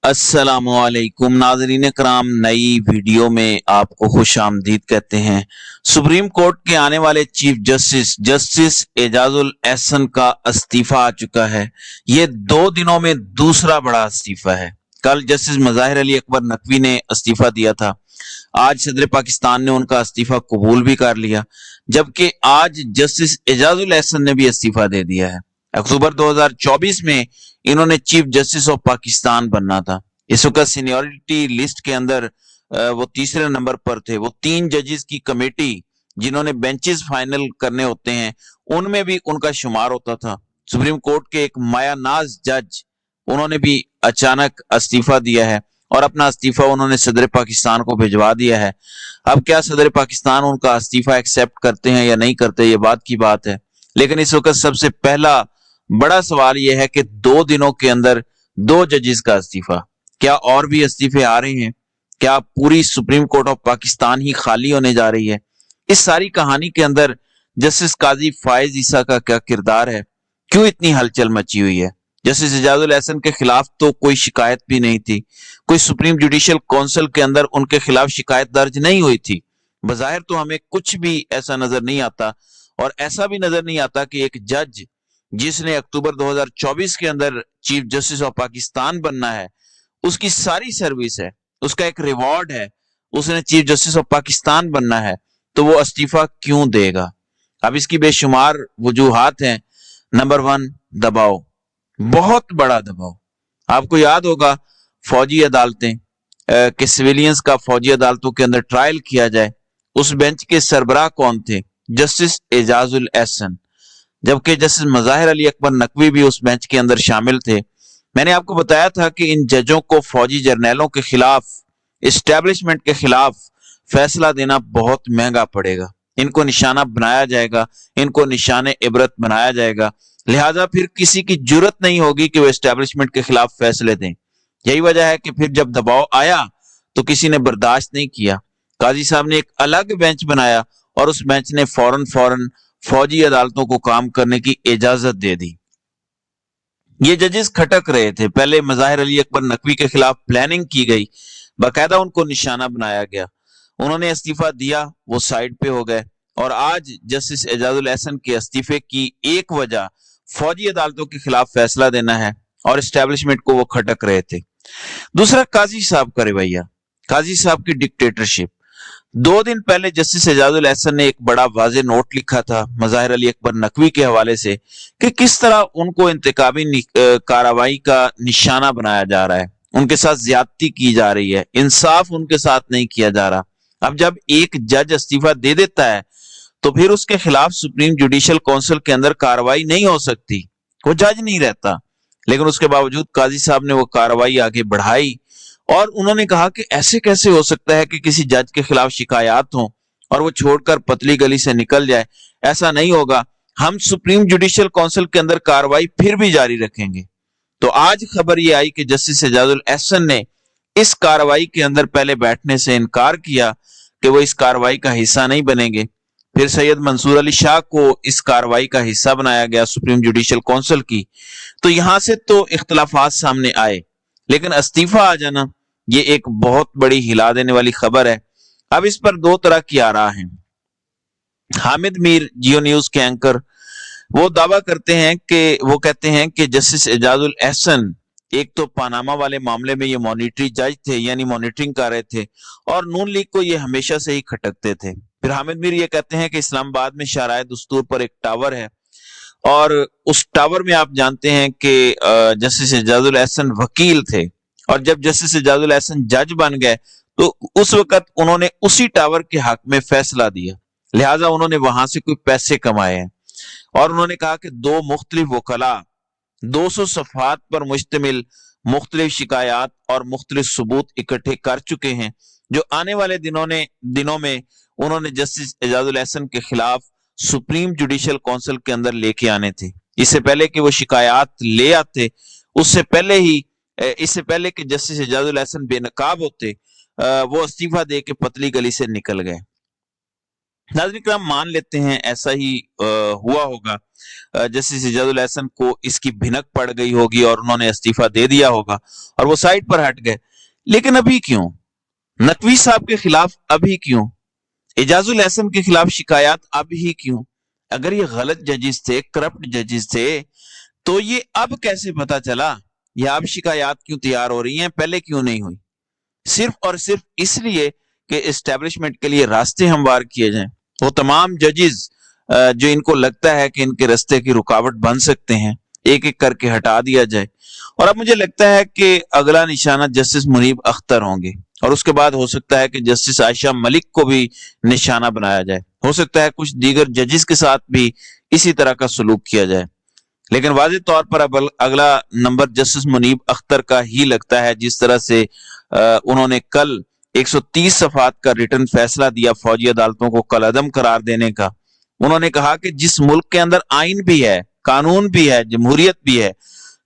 अस्सलाम वालेकुम नाजरीन कराम, नई वीडियो में आपको खुश आमदीद कहते हैं। सुप्रीम कोर्ट के आने वाले चीफ जस्टिस एजाजुल एहसन का इस्तीफा आ चुका है। ये 2 दिनों में दूसरा बड़ा इस्तीफा है। कल जस्टिस मज़ाहिर अली अकबर नकवी ने इस्तीफा दिया था, आज सदर पाकिस्तान ने उनका इस्तीफा कबूल भी कर लिया, जबकि आज जस्टिस एजाजुल एहसन ने भी इस्तीफा दे दिया है। अक्टूबर 2024 में इन्होंने चीफ जस्टिस ऑफ पाकिस्तान बनना था। इस वक्त सीनियरिटी लिस्ट के अंदर वो तीसरे नंबर पर थे। वो 3 जजेस की कमेटी जिन्होंने बेंचेस फाइनल करने होते हैं, उनमें भी उनका शुमार होता था। सुप्रीम कोर्ट के एक माया नाज जज, उन्होंने भी अचानक इस्तीफा दिया है और अपना इस्तीफा उन्होंने सदर पाकिस्तान को भिजवा दिया है। अब क्या सदर पाकिस्तान उनका इस्तीफा एक्सेप्ट करते हैं या नहीं करते, ये बात की बात है। लेकिन इस वक्त सबसे पहला बड़ा सवाल यह है कि 2 दिनों के अंदर 2 जजेस का इस्तीफा, क्या और भी इस्तीफे आ रहे हैं? क्या पूरी सुप्रीम कोर्ट ऑफ पाकिस्तान ही खाली होने जा रही है? इस सारी कहानी के अंदर जस्टिस काजी फायज ईसा का क्या किरदार है? क्यों इतनी हलचल मची हुई है? जस्टिस एजाजुल एहसन के खिलाफ तो कोई शिकायत भी नहीं थी, कोई सुप्रीम जुडिशियल काउंसिल के अंदर उनके खिलाफ शिकायत दर्ज नहीं हुई थी। बज़ाहिर तो हमें कुछ भी ऐसा नजर नहीं आता, और ऐसा भी नजर नहीं आता कि एक जज जिसने अक्टूबर 2024 के अंदर चीफ जस्टिस ऑफ पाकिस्तान बनना है, उसकी सारी सर्विस है, उसका एक रिवॉर्ड है, उसने चीफ जस्टिस ऑफ पाकिस्तान बनना है, तो वो इस्तीफा क्यों देगा? अब इसकी बेशुमार वजूहात हैं। नंबर 1, दबाव, बहुत बड़ा दबाव। आपको याद होगा फौजी अदालतें कि सिविलियंस का फौजी अदालतों के अंदर ट्रायल किया जाए, उस बेंच के सरबराह कौन थे? जस्टिस एजाजुल एहसन, जबकि जस्टिस मज़ाहिर अली अकबर नकवी भी उस बेंच के अंदर शामिल थे। मैंने आपको बताया था कि इन जजों को फौजी जर्नैलों के खिलाफ, इस्टेब्लिशमेंट के खिलाफ फैसला देना बहुत महंगा पड़ेगा। इनको निशाना बनाया जाएगा, इनको निशाने इबरत बनाया जाएगा। लिहाजा फिर किसी की जुर्रत नहीं होगी कि वो इस्टेब्लिशमेंट के खिलाफ फैसले दें। यही वजह है कि फिर जब दबाव आया तो किसी ने बर्दाश्त नहीं किया। काजी साहब ने एक अलग बेंच बनाया और उस बेंच ने फौरन फौजी अदालतों को काम करने की इजाजत दे दी। ये जजेस खटक रहे थे। पहले मज़ाहिर अली अकबर नकवी के खिलाफ प्लानिंग की गई, बाकायदा उनको निशाना बनाया गया, उन्होंने इस्तीफा दिया, वो साइड पे हो गए। और आज जस्टिस एजाजुल एहसन के इस्तीफे की एक वजह फौजी अदालतों के खिलाफ फैसला देना है, और इस्टेब्लिशमेंट को वो खटक रहे थे। दूसरा, काजी साहब का रवैया, काजी साहब की डिक्टेटरशिप। 2 दिन पहले जस्टिस एजाजुल एहसन ने एक बड़ा वाज़ेह नोट लिखा था मज़ाहिर अली अकबर नकवी के हवाले से कि किस तरह उनको इंतकामी कार्रवाई का निशाना बनाया जा रहा है, उनके साथ ज्यादती की जा रही है, इंसाफ उनके साथ नहीं किया जा रहा। अब जब एक जज इस्तीफा दे देता है तो फिर उसके खिलाफ सुप्रीम जुडिशियल काउंसिल के अंदर कार्रवाई नहीं हो सकती, वो जज नहीं रहता। लेकिन उसके बावजूद काजी साहब ने वो कार्रवाई आगे बढ़ाई और उन्होंने कहा कि ऐसे कैसे हो सकता है कि किसी जज के खिलाफ शिकायत हो और वो छोड़कर पतली गली से निकल जाए। ऐसा नहीं होगा, हम सुप्रीम जुडिशियल काउंसिल के अंदर कार्रवाई फिर भी जारी रखेंगे। तो आज खबर ये आई कि जस्टिस एजाजुल एहसन ने इस कार्रवाई के अंदर पहले बैठने से इनकार किया कि वो इस कार्रवाई का हिस्सा नहीं बनेंगे। फिर सैयद मंसूर अली शाह को इस कार्रवाई का हिस्सा बनाया गया सुप्रीम जुडिशियल काउंसिल की। तो यहां से तो इख्तलाफात सामने आए, लेकिन इस्तीफा आ जाना ये एक बहुत बड़ी हिला देने वाली खबर है। अब इस पर 2 तरह की आरा हैं। हामिद मीर, जियो न्यूज के एंकर, वो दावा करते हैं कि वो कहते हैं कि जस्टिस एजाजुल एहसन एक तो पनामा वाले मामले में ये मॉनिटरी जज थे, यानी मॉनिटरिंग कर रहे थे, और नून लीग को ये हमेशा से ही खटकते थे। फिर हामिद मीर ये कहते हैं कि इस्लामाबाद में शाहराह दस्तूर पर एक टावर है, और उस टावर में आप जानते हैं कि जस्टिस एजाजुल एहसन वकील थे, और जब जस्टिस एजाजुल एहसन जज बन गए तो उस वक्त उन्होंने उसी टावर के हक में फैसला दिया, लिहाजा उन्होंने वहां से कोई पैसे कमाए हैं। और उन्होंने कहा कि 2 मुख्तलिफ वकला 200 सफ़हात पर मुश्तमिल मुख्तलिफ शिकायत और मुख्तलिफ सबूत इकट्ठे कर चुके हैं, जो आने वाले दिनों में उन्होंने जस्टिस एजाजुल एहसन के खिलाफ सुप्रीम जुडिशियल काउंसिल के अंदर लेके आने थे। इससे पहले कि वो शिकायत ले आते, इससे पहले कि जस्टिस एजाजुल एहसन बेनकाब होते, वो इस्तीफा दे के पतली गली से निकल गए। नाज़रीन करम, मान लेते हैं ऐसा ही हुआ होगा, जस्टिस एजाजुल एहसन को इसकी भिनक पड़ गई होगी और उन्होंने इस्तीफा दे दिया होगा और वो साइड पर हट गए। लेकिन अभी क्यों? नकवी साहब के खिलाफ अभी क्यों? एजाजुल एहसन के खिलाफ शिकायत अभी क्यों? अगर ये गलत जजेस थे, करप्ट जजेस थे, तो ये अब कैसे पता चला? या अब शिकायत क्यों तैयार हो रही हैं, पहले क्यों नहीं हुई? सिर्फ और सिर्फ इसलिए कि एस्टेब्लिशमेंट के लिए रास्ते हमवार किए जाएं। वो तमाम जजेस जो इनको लगता है कि इनके रास्ते की रुकावट बन सकते हैं, एक एक करके हटा दिया जाए। और अब मुझे लगता है कि अगला निशाना जस्टिस मुनीब अख्तर होंगे और उसके बाद हो सकता है कि जस्टिस आयशा मलिक को भी निशाना बनाया जाए। हो सकता है कुछ दीगर जजेस के साथ भी इसी तरह का सलूक किया जाए। लेकिन वाज़ेह तौर पर अब अगला नंबर जस्टिस मुनीब अख्तर का ही लगता है। जिस तरह से उन्होंने कल 130 सफात का रिटर्न फैसला दिया फौजी अदालतों को कलअदम करार देने का। उन्होंने कहा कि जिस मुल्क के अंदर आइन भी है, कानून भी है, जमहूरियत भी है,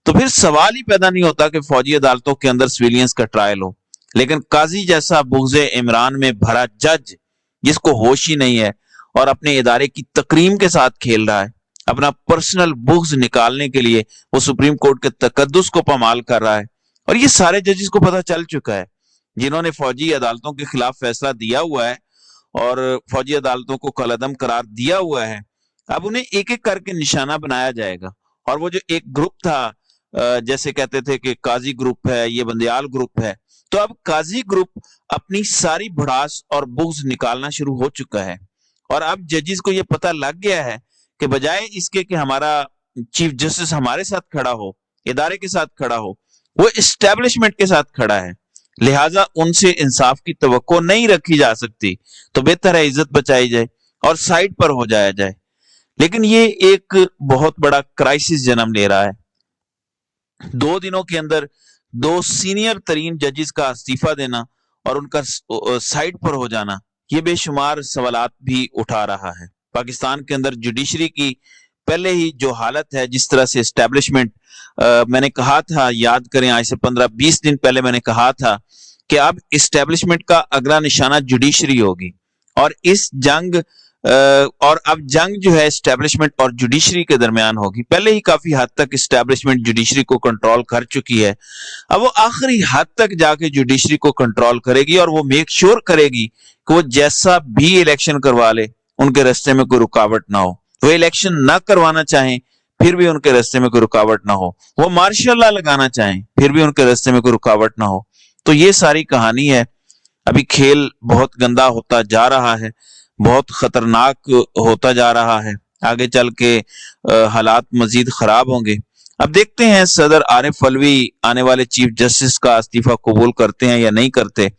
तो फिर सवाल ही पैदा नहीं होता कि फौजी अदालतों के अंदर सिविलियंस का ट्रायल हो। लेकिन काजी जैसा बुग़्ज़े इमरान में भरा जज, जिसको होश ही नहीं है और अपने इदारे की तकरीम के साथ खेल रहा है, अपना पर्सनल बुग़्ज़ निकालने के लिए वो सुप्रीम कोर्ट के तकद्दुस को पामाल कर रहा है। और ये सारे जजेस को पता चल चुका है, जिन्होंने फौजी अदालतों के खिलाफ फैसला दिया हुआ है और फौजी अदालतों को कलअदम करार दिया हुआ है। अब उन्हें एक एक करके निशाना बनाया जाएगा। और वो जो एक ग्रुप था, जैसे कहते थे कि काजी ग्रुप है, ये बंदियाल ग्रुप है, तो अब काजी ग्रुप अपनी सारी भड़ास और बुग़्ज़ निकालना शुरू हो चुका है। और अब जजेस को ये पता लग गया है कि बजाय इसके कि हमारा चीफ जस्टिस हमारे साथ खड़ा हो, इदारे के साथ खड़ा हो, वो एस्टेब्लिशमेंट के साथ खड़ा है, लिहाजा उनसे इंसाफ की तवक्को नहीं रखी जा सकती। तो बेहतर है इज्जत बचाई जाए और साइड पर हो जाया जाए। लेकिन ये एक बहुत बड़ा क्राइसिस जन्म ले रहा है। 2 दिनों के अंदर 2 सीनियर तरीन जजेस का इस्तीफा देना और उनका साइड पर हो जाना, ये बेशुमार सवालात भी उठा रहा है। पाकिस्तान के अंदर जुडिशरी की पहले ही जो हालत है, जिस तरह से एस्टेब्लिशमेंट, मैंने कहा था, याद करें आज से 15-20 दिन पहले मैंने कहा था कि अब एस्टेब्लिशमेंट का अगला निशाना जुडिशरी होगी। और इस जंग और अब जंग जो है एस्टेब्लिशमेंट और जुडिशरी के दरमियान होगी। पहले ही काफी हद तक एस्टेब्लिशमेंट जुडिशरी को कंट्रोल कर चुकी है, अब वो आखिरी हद तक जाके जुडिशरी को कंट्रोल करेगी और वो मेक श्योर करेगी कि वो जैसा भी इलेक्शन करवा ले, उनके रास्ते में कोई रुकावट ना हो। वो इलेक्शन ना करवाना चाहें फिर भी उनके रास्ते में कोई रुकावट ना हो, वो मार्शल लॉ लगाना चाहें फिर भी उनके रास्ते में कोई रुकावट ना हो। तो ये सारी कहानी है। अभी खेल बहुत गंदा होता जा रहा है, बहुत खतरनाक होता जा रहा है। आगे चल के हालात मजीद खराब होंगे। अब देखते हैं सदर आरिफ अलवी आने वाले चीफ जस्टिस का इस्तीफा कबूल करते हैं या नहीं करते।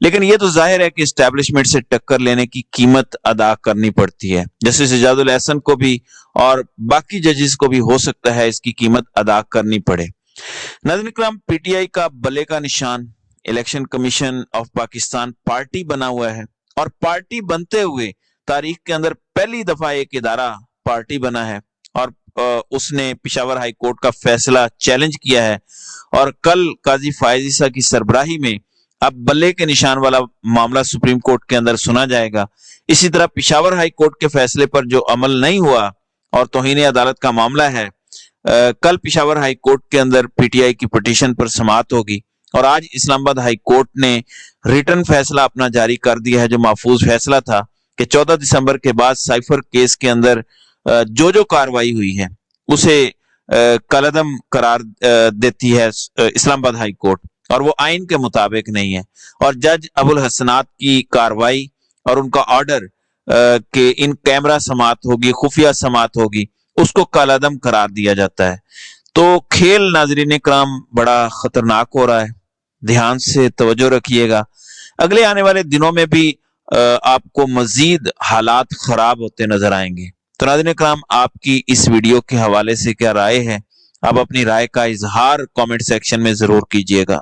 लेकिन ये तो जाहिर है कि एस्टेब्लिशमेंट से टक्कर लेने की कीमत अदा करनी पड़ती है। जस्टिस एजाजुल एहसन को भी और बाकी जजेस को भी हो सकता है इसकी कीमत अदा करनी पड़े। नाज़रीन इकराम, पीटीआई का बल्ले का निशान election commission of Pakistan party बना हुआ है और पार्टी बनते हुए तारीख के अंदर पहली दफा एक इदारा पार्टी बना है और उसने पिशावर हाई कोर्ट का फैसला चैलेंज किया है। और कल काजी फायज ईसा की सरबराही में अब बल्ले के निशान वाला मामला सुप्रीम कोर्ट के अंदर सुना जाएगा। इसी तरह पिशावर हाई कोर्ट के फैसले पर जो अमल नहीं हुआ और तौहीन अदालत का मामला है, कल पिशावर हाई कोर्ट के अंदर पीटीआई की पिटीशन पर समाअत होगी। और आज इस्लामाबाद हाई कोर्ट ने रिटर्न फैसला अपना जारी कर दिया है, जो महफूज फैसला था कि 14 दिसंबर के बाद साइफर केस के अंदर जो कार्रवाई हुई है उसे कलअदम करार देती है इस्लामाबाद हाई कोर्ट, और वो आइन के मुताबिक नहीं है। और जज अबुल हसनात की कार्रवाई और उनका ऑर्डर कि इन कैमरा समाअत होगी, खुफिया समाअत होगी, उसको कलअदम करार दिया जाता है। तो खेल नाजरीन इकराम बड़ा खतरनाक हो रहा है, ध्यान से तवज्जो रखिएगा। अगले आने वाले दिनों में भी आपको मजीद हालात खराब होते नजर आएंगे। तो नाज़रीन इकराम, आपकी इस वीडियो के हवाले से क्या राय है? आप अपनी राय का इजहार कमेंट सेक्शन में जरूर कीजिएगा।